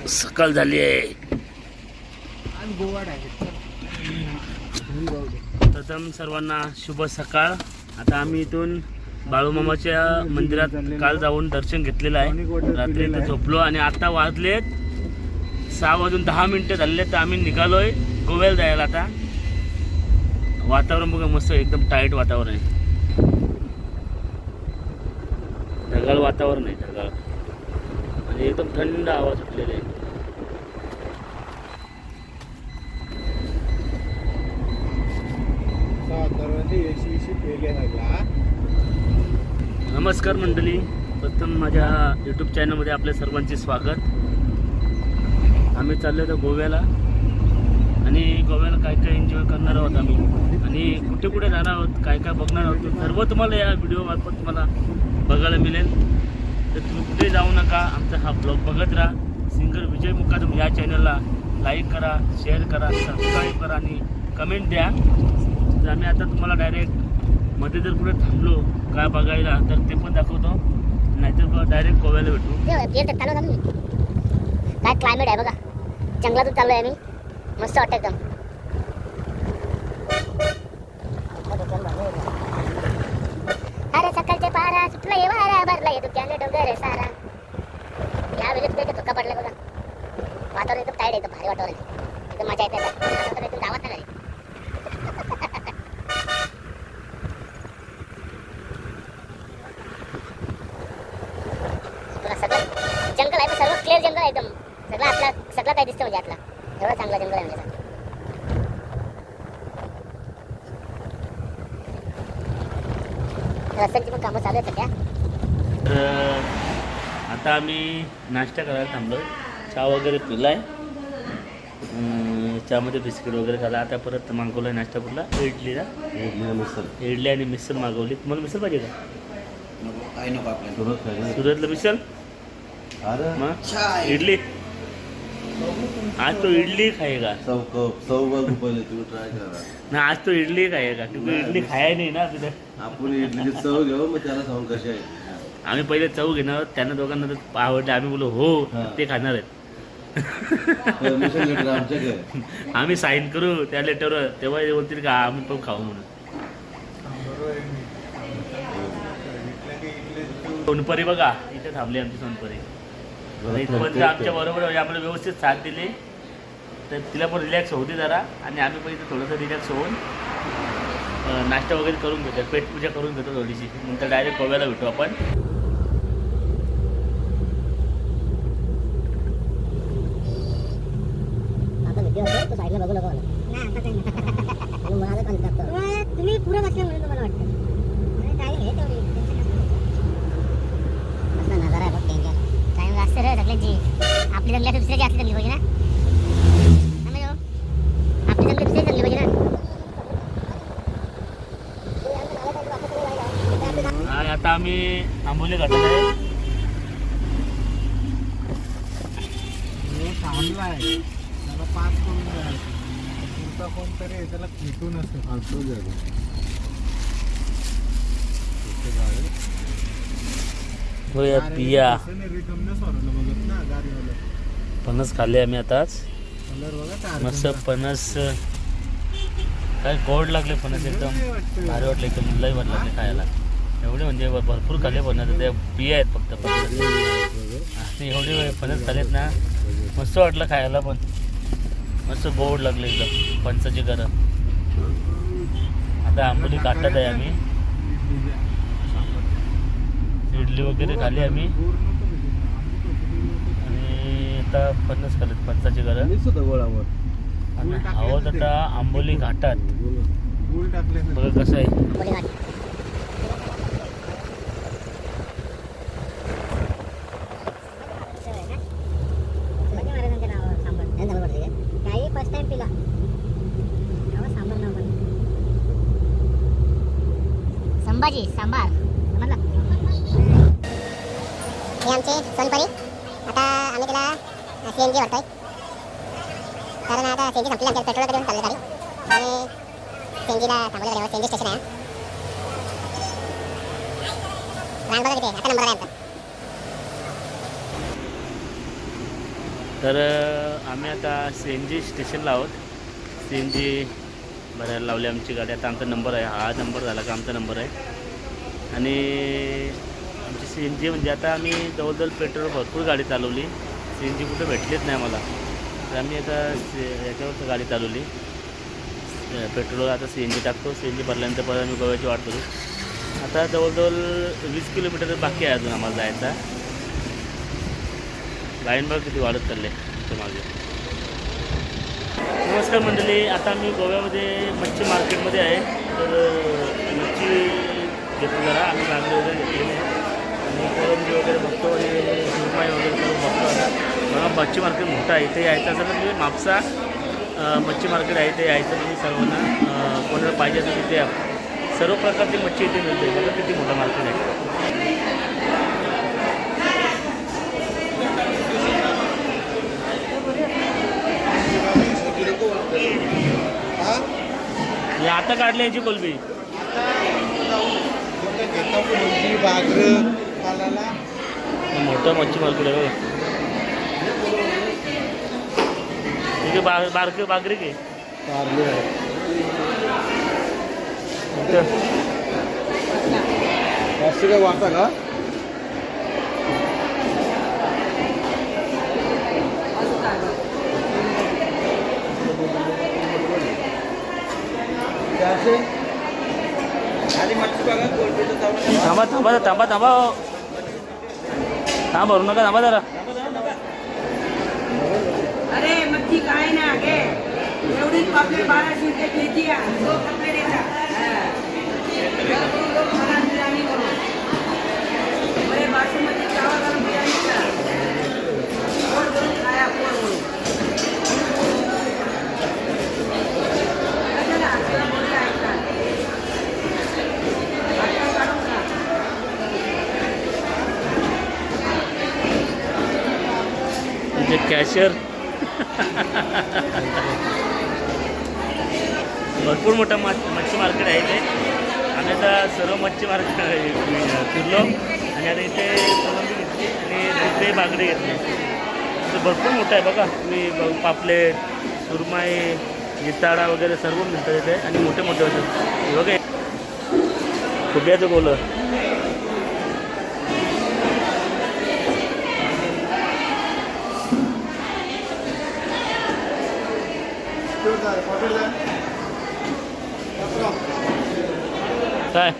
सकाळ झाली आहे. प्रथम सर्वांना शुभ सकाळ. आता आम्ही इथून बाळूमामाच्या मंदिरात काल जाऊन दर्शन घेतलेलं आहे. रात्री इथे झोपलो आणि आता वाजलेत 6:10 झाले. तर आम्ही निघालोय गोव्याला जायला. आता वातावरण बघा मस्त, एकदम टाईट वातावरण आहे. ढगाळ वातावरण आहे, ढगाळ आणि एकदम थंड हवा सुटलेली आहे. नमस्कार मंडळी, प्रथम माझ्या यूट्यूब चॅनलमध्ये आपल्या सर्वांचे स्वागत. आम्ही चाललो होतो गोव्याला आणि गोव्याला काय काय एन्जॉय करणार आहोत आम्ही आणि कुठे कुठे जाणार आहोत, काय काय बघणार आहोत, सर्व तुम्हाला या व्हिडिओमार्फत तुम्हाला बघायला मिळेल. तर तुम्ही कुठे जाऊ नका, आमचा हा ब्लॉग बघत राहा. सिंगर विजय मुकादम या चॅनलला लाईक करा, शेअर करा, सबस्क्राईब करा आणि कमेंट द्या. तर आम्ही आता तुम्हाला डायरेक्ट मध्ये जर कुठे थांबलो काय बघायला तर ते पण दाखवतो, नाहीतर डायरेक्ट गोव्याला भेटू. काय क्लायमेट आहे बघा, जंगलातून चाललोय आम्ही, मस्त वाटतं एकदम. अरे सकाळचे पारा सुटला ये वारा भरला ये दुःख्याने डोंगर सारा. या वेळेस ते धोका पडलाय बघा. वातावरण एकदम टाईट आहे, एकदम भारी वातावरण आहे, एकदम मजा येते. एकदम गावात नाही जंगल आहे, सर्व क्लिअर जंगल आहे एकदम. सगळं काय दिसतं म्हणजे आतला एवढं चांगलं जंगल आहे म्हणजे. रस्त्यांची पण कामं चालू आहेत सध्या. तर आता आम्ही नाश्ता करायला थांबलो. चहा वगैरे पिलाय, चहामध्ये बिस्किट वगैरे खाला. आता परत मागवला नाश्ता कुठला, इडली आणि मिसल मागवली. तुम्हाला मिसल पाहिजे का? सुरतला मिसल, इडली. आज तो इडली खाएगा ना, आज तो इडली खाएगा क्योंकि इडली खाया नाही ना तिथे. आपण इडली चव घेऊ, मग त्याला सांगू कशी आहे. आम्ही पहिले चव घेणार, त्यांना दोघांना तर आवडले. आम्ही बोलू हो ते खाणार आहेत. आम्ही साईन करू त्या लेटरवर, तेव्हा बोलतील का आम्ही पण खाऊ म्हणून. सोनपरी बघा, इथे थांबली आमची सोनपरी. पण आमच्या बरोबर आम्हाला व्यवस्थित साथ दिली, तर तिला पण रिलॅक्स होती जरा. आणि आम्ही पण इथे थोडंसं रिलॅक्स होऊन नाश्ता वगैरे करून घेतो, पेटपूजा करून घेतो थोडीशी. नंतर डायरेक्ट गोव्याला भेटू आपण. तुम्ही पुरं बसल्या म्हणून तुम्हाला वाटतं नजारा आहे बघ. टाइम असते रे सगळ्यांची. आपली जंगली आता दुसऱ्याची असली जंगली पाहिजे ना, आपली जंगली दुसऱ्याची जंगली पाहिजे ना. आता आम्ही आंबोली घाटात आहे. चांगला आहे, त्याला पास करून द्यायचं. तुमचा कोणतरी त्याला खेटून असतो. पिया फणस खाल्ले आम्ही आताच. मस्त फणस, काय गोड लागले फणस, एकदम भारी वाटले, एकदम लई भारी लागले खायला. एवढे म्हणजे भरपूर खाल्ले फणस. ते बिया आहेत फक्त फणस. एवढे फणस खाल्लेत ना, मस्त वाटलं खायला पण. मस्त गोड लागले एकदम फणसाची गरज. आता आंबोली घाटात आहे आम्ही. इडली वगैरे खाल्ली आम्ही आणि आता फणस खाल्लेत, फणसाची गरज. आणि आहोत आता आंबोली घाटात. बघा कसं आहे. फर्स्ट टाइम पिला संभाजी सांबार. हे आमचे सोनपरी. आता आम्ही तिला CNG भरतोय, कारण आता CNG संपली. आमच्या पेट्रोल कधी चाललं गाडी आणि CNGला थांबवलं तेव्हा. CNG स्टेशन आहे. रांग बघा किती, आता नंबर आहे आमचा. तर आम्ही आता CNG स्टेशनला आहोत. CNG भरायला लावली आमची गाडी. आता आमचा नंबर आहे, हा नंबर झाला का आमचा नंबर आहे. आणि आमची CNG म्हणजे आता आम्ही जवळजवळ पेट्रोल भरपूर गाडी चालवली. CNG कुठं भेटलीच नाही आम्हाला. तर आम्ही आता याच्यावरच गाडी चालवली. पेट्रोल आता CNG टाकतो. CNG भरल्यानंतर परत आम्ही गोव्याची वाट करू. आता जवळजवळ 20 किलोमीटर बाकी आहे अजून आम्हाला जायचा. लाईन बघ किती वाढत चालले ते मागे. नमस्कार मंडळी, आता मी गोव्यामध्ये मच्छी मार्केटमध्ये आहे. तर मच्छी घेतो जरा. आम्ही बांगडे वगैरे घेतलेले आहे आणि कोळंबी वगैरे बघतो आणि सुरमई वगैरे करून बघतो. आता मला मच्छी मार्केट मोठं आहे. इथे यायचं असेल तर म्हणजे म्हापसा मच्छी मार्केट आहे. इथे यायचं तुम्ही सर्वांना. कोणाला पाहिजे असेल तिथे सर्व प्रकारची मच्छी इथे मिळते. बघा किती मोठं मार्केट आहे. आता काढली याची कोलबी. मोठं मच्छी मार्केट आहे बघा. ठीक आहे. बारके बागरी की काय वाचा का थांबा थांबा थांबा थांबा थांब भरू नका. थांबा जरा. अरे मच्छी काय ना घे एवढीच पापले 1200 रुपये केजी आहे. दो कपडे देता बिर्याणी करून बरे बासमती चावल घालून बिर्याणी करा. पोट भरून खाया पोट भरून. कशाला आपल्याला बोलले ऐकतात. आता काढून खा. म्हणजे कॅशियर भरपूर मोठा मच्छी मार्केट आहे इथे. आम्ही आता सर्व मच्छी मार्केट फिरलो आणि आता इथे कोलंबी घेतली आणि तिथे बागडे घेतली. तर भरपूर मोठं आहे बघा. तुम्ही पापलेट, सुरमई, जिताडा वगैरे सर्व मिळतात इथे आणि मोठे मोठे होते. हे बघा खुब्याचं गोलं. काय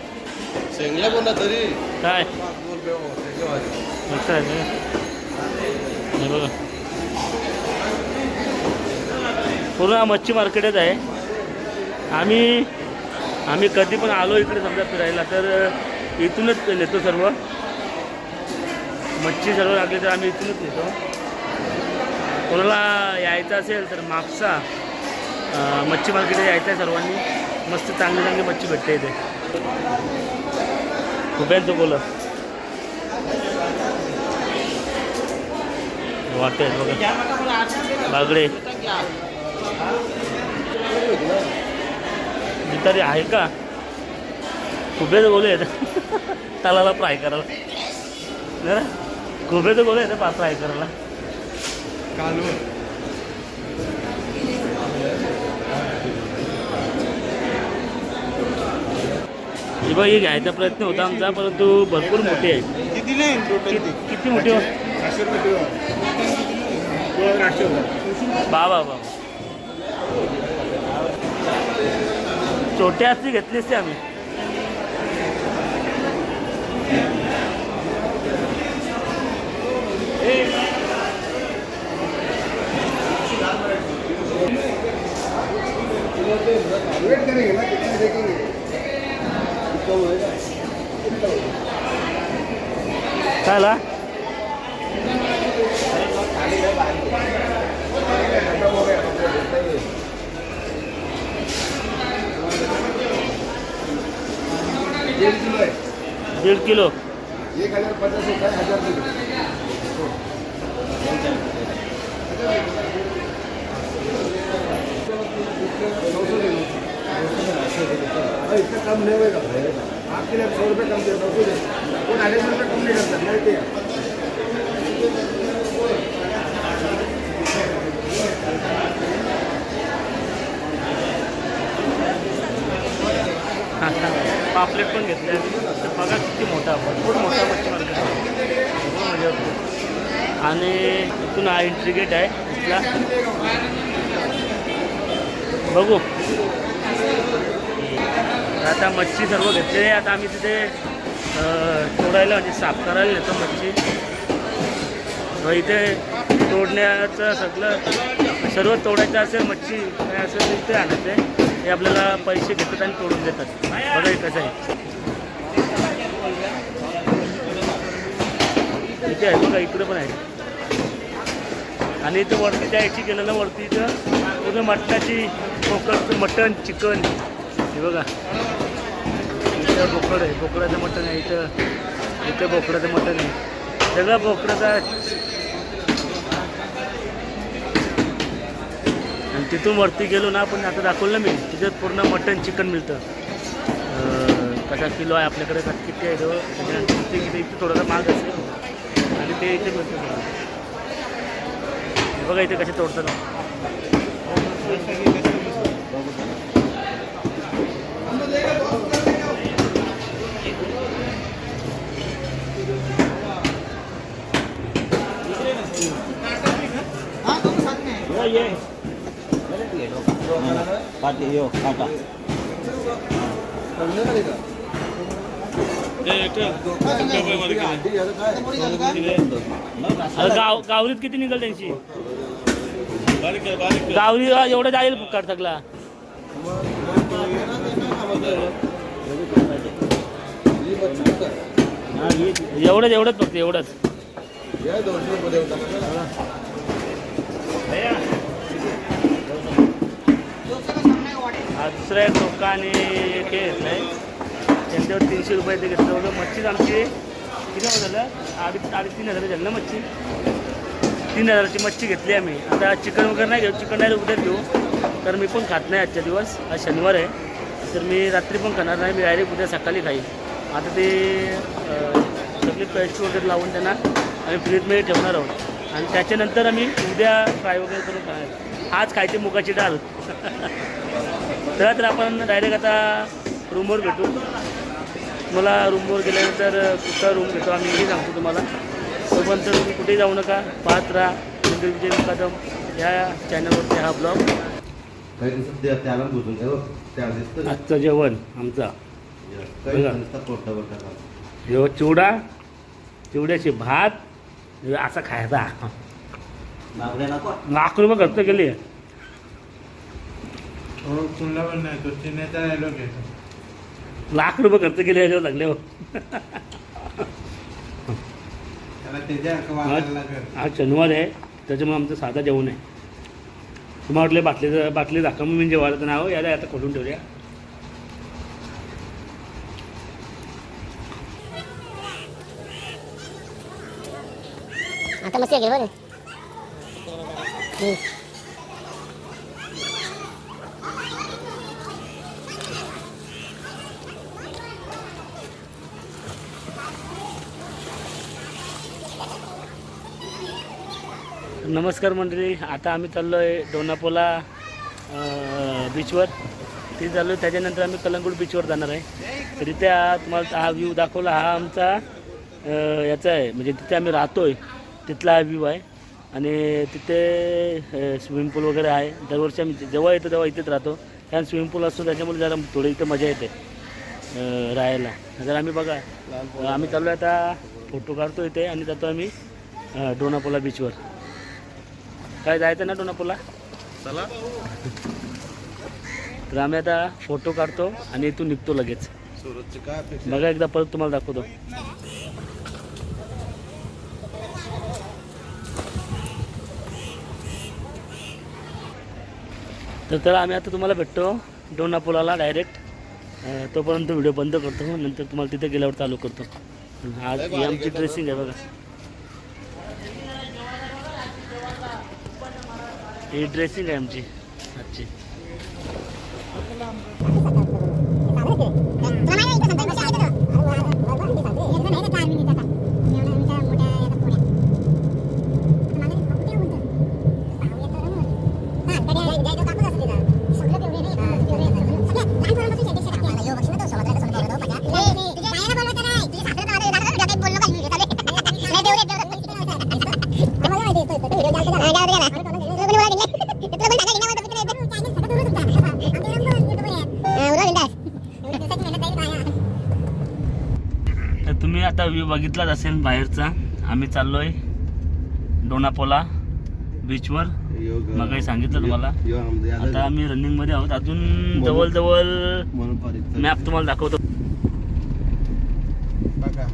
शेंगला बोलला तरी काय मस्त आहे हे बघा. पूर्ण मच्छी मार्केटच आहे. आम्ही कधी पण आलो इकडे समजा फिरायला तर इथूनच नेतो सर्व मच्छी. सर्व लागली तर आम्ही इथूनच नेतो. कोणाला यायचं असेल तर म्हापसा मच्छी मार्केट यायचं आहे सर्वांनी. मस्त चांगली चांगली मच्छी भेटते इथे. खुब्यांचं बोलं वाटते बघा. बागडे जितारी आहे का. खुब्याचं बोले येतं तलाला फ्राय करायला. जरा खुब्याचं बोले येतं फ्राय करायला. ही बघ ही घ्यायचा प्रयत्न होता आमचा परंतु भरपूर मोठी आहे. किती मोठी हो. बाबा बाबा छोट्या असती घेतली असते आम्ही. काय ला ₹1.5 किलो 1050 रुपये 1000 रुपये. इससे कम नहीं होगा. आपके लिए 100 रुपये कम दे दो. वो 250 रुपये कम नहीं करता. भरपूर मोठा मच्छी मार्केट आहे. भरपूर मजा होती. आणि इथून हा एंट्री गेट आहे इथला. बघू आता मच्छी सर्व घेतले. आता आम्ही तिथे तोडायला म्हणजे साफ करायला नेतो मच्छी. इथे तोडण्याचं सगळं सर्व तोडायचं असेल मच्छी काय असेल तिथे आणायचं आहे. हे आपल्याला पैसे घेतात आणि तोडून देतात. बघा हे कसं आहे. इथे आहे बघा, इकडं पण आहे. आणि इथं वरती त्या याची केलं ना वरती इथं पूर्ण मटणाची बोकडचं मटण चिकन हे बघा. इथं बोकड आहे, बोकडाचं मटण आहे. इथं बोकडाचं मटण आहे. सगळं बोकडाचा. आणि तिथून वरती गेलो ना आपण आता दाखवलं मी तिथं पूर्ण मटण चिकन मिळतं. कसा किलो आहे आपल्याकडे किती आहे तो इथे थोडासा महाग असेल आणि ते इथे मिळतं. बघा इथे कसे तोडतात. गावरीत किती निघाल त्यांची गावरी एवढं जाईल फुकट सगळा. एवढंच फक्त एवढंच. दुसरा एक टोका आणि एक हे घेतलंय त्यांच्यावर 300 रुपये ते घेतलं होतं. मच्छीच आमची किती झालं 3,500 झालं ना मच्छी. 3,000ची मच्छी घेतली आम्ही. आता चिकन वगैरे नाही घेऊ, चिकन नाही उद्या घेऊ. तर मी पण खात नाही आजच्या दिवस. आज शनिवार आहे तर मी रात्री पण खाणार नाही. मी डायरेक्ट उद्या सकाळी खाईन. आता ते सगळी पेस्ट वगैरे लावून त्यांना आम्ही फ्रीजमध्ये ठेवणार आहोत. आणि त्याच्यानंतर आम्ही उद्या फ्राय वगैरे करून खाणार. आज खायची मुगाची डाळ. तर आपण डायरेक्ट आता रूमवर भेटू. मला रूमवर गेल्यानंतर कुठचा रूम घेतो आम्ही हे सांगतो तुम्हाला. तोपर्यंत तुम्ही कुठेही जाऊ नका. पाहत राहा इंद्र विजय मुकादम या चॅनलवरती हा ब्लॉग. आजचं जेवण आमचा जेव्हा चिवड्याचे भात असा खायचा. लाख रुपये खर्च केले. लाख रुपये खर्च केले याच्यावर लागले. आज शनिवार आहे त्याच्यामुळे आमचं साधा जेवण आहे. तुम्हाला वाटले बाटली दाखवा मी जेवायला नाव याला आता खोलून ठेवूया. आता मस्त आहे बरं. नमस्कार मंडळी. आता आम्ही चाललो आहे डोनापोला बीचवर. ते चाललो आहे. त्याच्यानंतर आम्ही कलंगूट बीचवर जाणार आहे. तर इथे तुम्हाला हा व्ह्यू दाखवला. हा आमचा याचा आहे म्हणजे तिथे आम्ही राहतो आहे तिथला हा व्ह्यू आहे. आणि तिथे स्विमिंग पूल वगैरे आहे. दरवर्षी आम्ही जेव्हा येतो तेव्हा इथेच राहतो. कारण स्विमिंग पूल असतो त्याच्यामुळे जरा थोडी इथं मजा येते राहायला. जर आम्ही बघा आम्ही चाललो आहे आता फोटो काढतो इथे आणि जातो आम्ही डोनापोला बीचवर. काय जायचं ना डोनापोला चला. तर आम्ही आता फोटो काढतो आणि इथून निघतो लगेच. बघा एकदा परत तुम्हाला दाखवतो. तर आम्ही आता तुम्हाला भेटतो डोनापोलाला डायरेक्ट. तोपर्यंत व्हिडिओ बंद करतो. नंतर तुम्हाला तिथे गेल्यावर चालू करतो. आज ही आमची ड्रेसिंग आहे बघा. ही ड्रेसिंग आहे आमची आजची. व्ह्यू बघितलाच असेल बाहेरचा. आम्ही चाललोय डोनापोला बीचवर. मग काही सांगितलं तुम्हाला. आता आम्ही रनिंग मध्ये आहोत. अजून जवळ मॅप तुम्हाला दाखवतो. बघा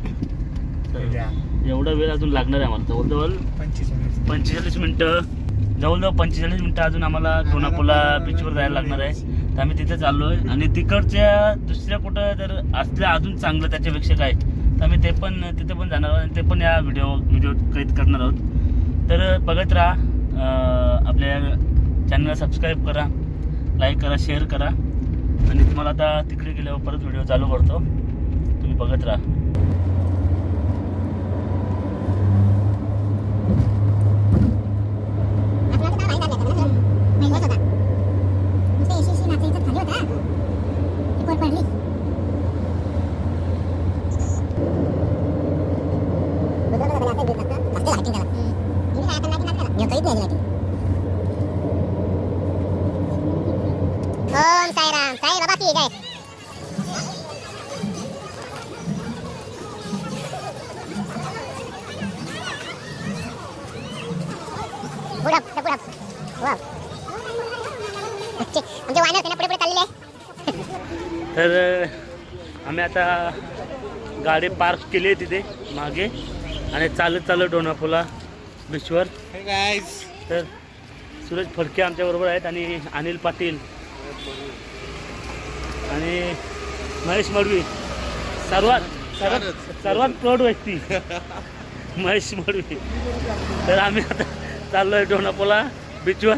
एवढा वेळ अजून लागणार आहे आम्हाला. जवळ 45 मिनिटं. जवळजवळ 45 मिनिटं अजून आम्हाला डोनापोला बीचवर जायला लागणार आहे. तर आम्ही तिथे चाललोय. आणि तिकडच्या दुसऱ्या कुठं जर असल्या अजून चांगलं त्याच्यापेक्षा काय, तर आम्ही ते पण तिथे पण जाणार आहोत. आणि ते पण या व्हिडिओ कैद करणार आहोत. तर बघत राहा. आपल्या चॅनलला सबस्क्राईब करा, लाईक करा, शेअर करा. आणि तुम्हाला आता तिकडे गेल्यावर परत व्हिडिओ चालू करतो. तुम्ही बघत राहा. ओम साईराम. साई बाबा की जय. पुढं वाव. आमचे वानर त्यांना पुढे पुढे चाललेले आहे. तर आम्ही आता गाडी पार्क केली आहे तिथे मागे आणि चालत डोनापोला बीचवर. तर सूरज फडके आमच्याबरोबर आहेत आणि अनिल पाटील आणि महेश मडवी. सर्वात प्रौढ व्यक्ती महेश मडवी. तर आम्ही आता चाललोय डोनापोला बीचवर.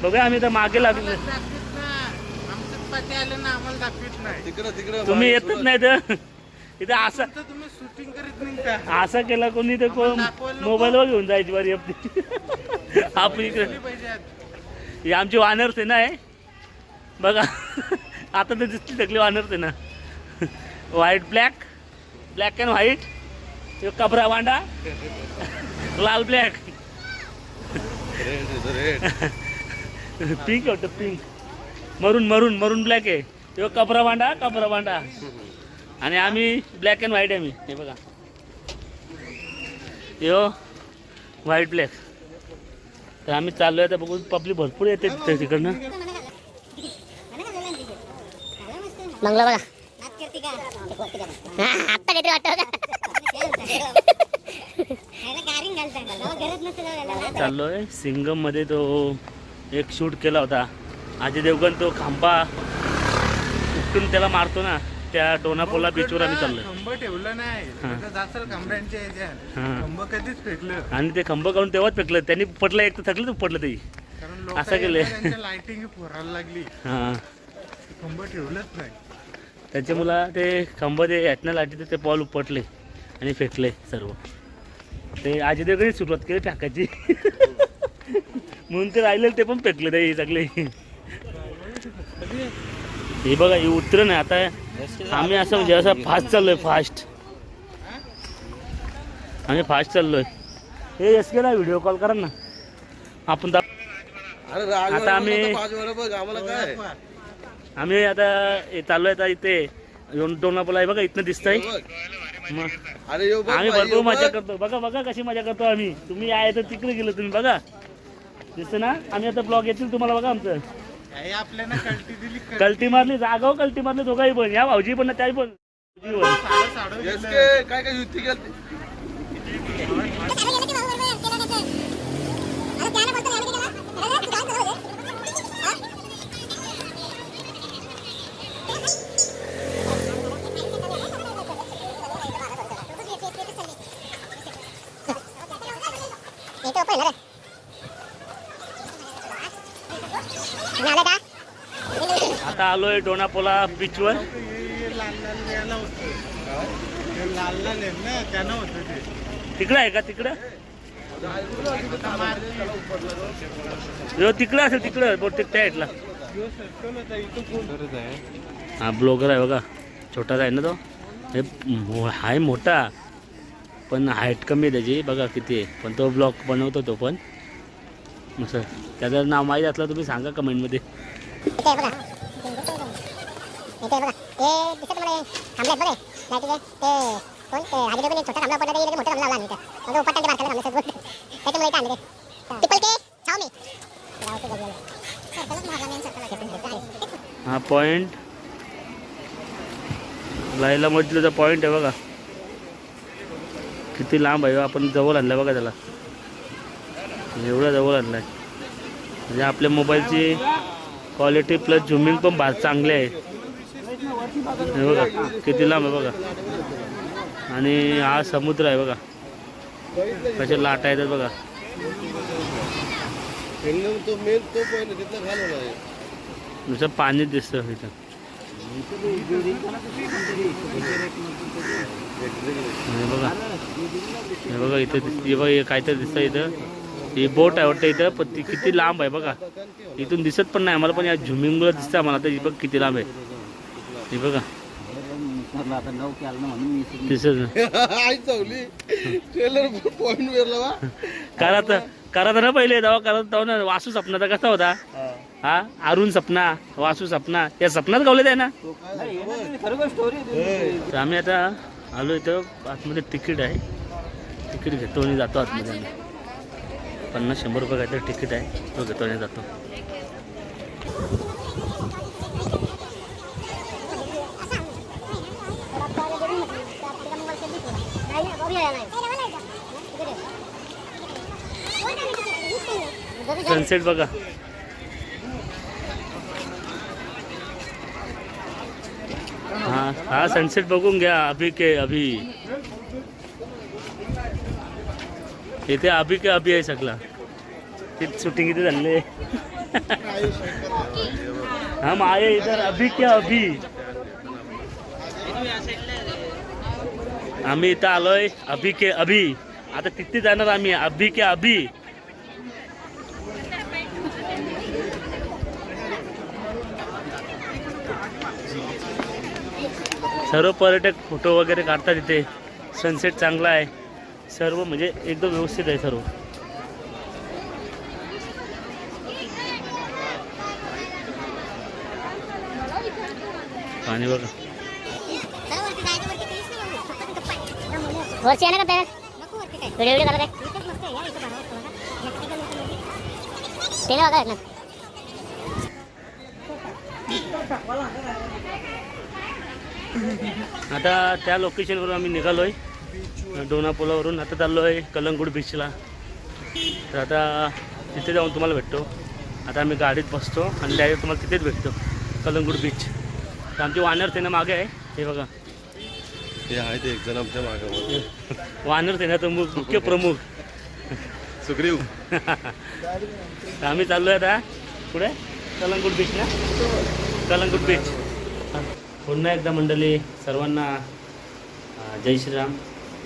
बघूया आम्ही तर मागे लागलो. तुम्ही येतच नाही तर इथं असं तुम्ही शूटिंग करीत नाही का? असं केला कोणी तर कोण मोबाईलवर घेऊन जायची बारी आपली. आपण इकडे ही आमची वानर सेना आहे बघा. आता तर दिसली सगळी वानर सेना. White black and white. कबरा वांडा लाल ब्लॅक पिंक होतं पिंक. मरून ब्लॅक आहे. तो कबरा वांडा आणि आम्ही ब्लॅक अँड व्हाईट आहे. मी हे बघा यो व्हाईट ब्लॅक. तर आम्ही चाललोय. तर बघू पब्लिक भरपूर येते तिकडनं. बंगला बघा. आत्ता काहीतरी वाटतं चाललोय सिंगम मध्ये. तो एक शूट केला होता अजय देवगण. तो खांबा उपटून त्याला मारतो ना, त्या डोनापोला बीचवर आम्ही चाललोय. खंब ठेवलं नाही. जास्त खांब्यांच्या ह्याच्यात खंब कधीच फेकलं. आणि ते खंब काढून तेव्हाच फेकलं त्यांनी. पटलं एक तर थकलं तर पडलं ते. कारण असं केलंय. त्यांच्या लाइटिंग फोरायला लागली. हां खंब ठेवलंच नाही. त्याच्यामुळं ते खंब ते यातनं लाटी ते बॉल उपटले आणि फेकले सर्व. ते अजय देवगणने सुरुवात केली फेकायची. म्हणून ते राहिलेलं ते पण फेकले ते सगळे. हे बघा हे उतर नाही. आता आम्ही असं म्हणजे असं फास्ट चाललोय. आम्ही फास्ट चाललोय. हे एस केला व्हिडिओ कॉल करा ना आपण. आता आम्ही आता चाललोय. आता इथे डोनापोला आहे बघा. इथनं दिसतंय. मग आम्ही भरपूर मजा करतो. बघा कशी मजा करतो आम्ही. तुम्ही आहे तर तिकडे गेलो तुम्ही बघा दिसतं ना. आम्ही आता ब्लॉग येतील तुम्हाला बघा. आमचं आपल्याला कल्टी दिली. कल्टी मारली जागाव कल्टी मारली दोघाही पण. या भाऊजी पण त्याही पण. काय युती केली. आता आलोय डोनापोला बीचवर. लाल ना त्यानं होतं ते. तिकडं आहे का? तिकडं तिकडं असेल. तिकडं बहुतेक त्या साईडला. हा ब्लॉगर आहे बघा. छोटासा आहे ना तो. हे आहे मोठा पण हाईट कमी आहे त्याची. बघा किती आहे. पण तो ब्लॉग बनवतो तो पण मस्त. त्याचं नाव माहीत असलं तुम्ही सांगा कमेंटमध्ये. कोण ते आधी लोकं एक छोटा थांबला पडला तरी मोठा थांबला लावला आम्ही तर मग उपटन ते मारकाला थांबले सगळं त्याच्यामुळे इथं आणले ते टिपल के छाव मी जाऊ ते गजला सर्कलच मारला मी सर्कल हा पॉइंट लायला मधला पॉइंट आहे बघा किती लांब आहे आपण जवळ आणलाय बघा त्याला एवढा जवळ आणलाय म्हणजे आपल्या मोबाईलची क्वालिटी प्लस झुमिंग पण चांगले आहे हे बघा किती लांब आहे बघा आणि हा समुद्र आहे बघा कशा लाटा येतात बघा तो मेन तो पॉईंट तिथलं घालवला आहे नुसतं पाणीच दिसतं इथं हे बघा इथं हे बघा हे काहीतरी दिसतं इथं ही बोट आहे वाटतं इथं पण ती किती लांब आहे बघा इथून दिसत पण नाही आम्हाला पण या झुमिंगला दिसतं आम्हाला तर ही बघ किती लांब आहे हे बघा दिसत आई चावली ट्रेलर पॉईंट वेरला करा तर ना पहिले तेव्हा करत ना वासू सपनाचा कसा होता हा अरुण सपना वासू सपना या सपनात गावले आहे ना तर आम्ही आता आलो इथं आतमध्ये तिकीट आहे तिकीट घेतो आणि जातो आतमध्ये आम्ही 50-100 रुपये काहीतरी तिकीट आहे तो घेतो आणि जातो सनसेट बघा हा सनसेट बघून घ्या अभी के अभी इथे अभी के अभी आहे सगळा ते शूटिंग इथे झाले हम आए इधर अभी के अभी आम्ही इथं आलोय अभी के अभी आता तिथे जाणार आम्ही अभी के अभी सर्व पर्यटक फोटो वगैरे काढतात इथे सनसेट चांगला आहे सर्व म्हणजे एकदम व्यवस्थित आहे सर्व पाणी बघा वरची आहे ना का व्हिडिओ व्हिडिओ झाला काय ते ना बघा ना आता त्या लोकेशनवरून आम्ही निघालोय डोनापोलावरून आता चाललो आहे कलंगूट बीचला तर आता तिथे जाऊन तुम्हाला भेटतो आता आम्ही गाडीत बसतो आणि डायरेक्ट तुम्हाला तिथेच भेटतो कलंगूट बीच तर आमची वानर सेना मागे आहे हे बघा हे आहे ते एक जण आमच्या मागे वानर सेनाचं मुख्य प्रमुख सुग्रीव तर आम्ही चाललो आहे आता पुढे कलंगूट बीच ना कलंगूट बीच पुन्हा एकदा मंडळी सर्वांना जय श्रीराम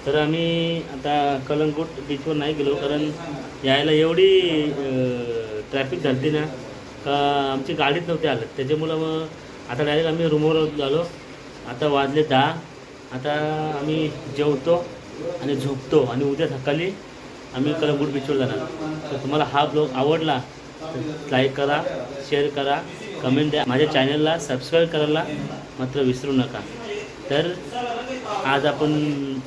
तर आम्ही आता कलंगूट बीचवर नाही गेलो कारण यायला एवढी ट्रॅफिक झाली ना का आमची गाडीच नव्हती आलं त्याच्यामुळं मग आता डायरेक्ट आम्ही रूमवर झालो आता वाजले 10 आता आम्ही जेवतो आणि झोपतो आणि उद्या सकाळी आम्ही कलंगूट बीचवर जाणार तर तुम्हाला हा ब्लॉग आवडला तर लाईक करा शेअर करा कमेंट द्या माझ्या चॅनलला सबस्क्राईब करायला मात्र विसरू नका तर आज आपण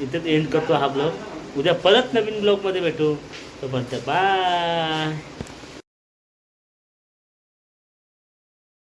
इथेच एंड करतो हा ब्लॉग उद्या परत नवीन ब्लॉगमध्ये भेटू तोपर्यंत बाय